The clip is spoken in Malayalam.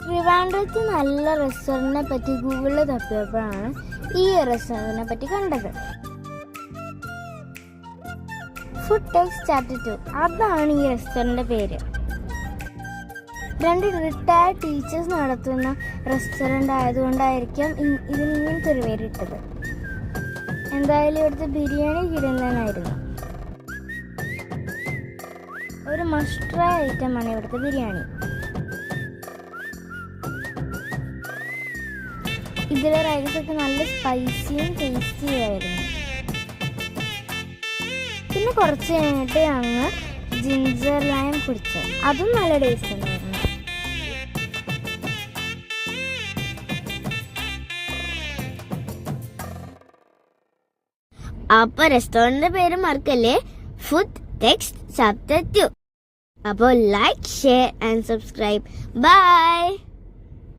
ട്രിവാൻഡ്രത്ത് നല്ല റെസ്റ്റോറൻറ്റിനെ പറ്റി ഗൂഗിളിൽ തപ്പിയപ്പോഴാണ് ഈ റെസ്റ്റോറൻറ്റിനെ പറ്റി കണ്ടത്. ഫുഡ് ടെക്സ് ചാപ്റ്റർ 2, അതാണ് ഈ റെസ്റ്റോറൻറ്റിൻ്റെ പേര്. 2 റിട്ടയർഡ് ടീച്ചേഴ്സ് നടത്തുന്ന റെസ്റ്റോറൻ്റ് ആയതുകൊണ്ടായിരിക്കും ഇതിന് ഇങ്ങനത്തെ ഒരു പേരിട്ടത്. എന്തായാലും ഇവിടുത്തെ ബിരിയാണി കിടന്നായിരുന്നു. ഒരു മസ്റ്റ് ട്രൈ ഐറ്റമാണ് ഇവിടുത്തെ ബിരിയാണി. ഇതിലെ റൈസൊക്കെ നല്ല സ്പൈസിയും ടേസ്റ്റിയും ആയിരുന്നു. പിന്നെ കുറച്ച് കഴിഞ്ഞിട്ട് അങ്ങ് ജിഞ്ചർ ലൈം കുടിച്ചു, അതും നല്ല ടേസ്റ്റ് ഉണ്ടായിരുന്നു. അപ്പൊ റെസ്റ്റോറന്റിന്റെ പേര് മറക്കല്ലേ, ഫുഡ് ടെക്സ്റ്റ് ചാപ്റ്റർ 2. അപ്പോൾ like, share and subscribe. By.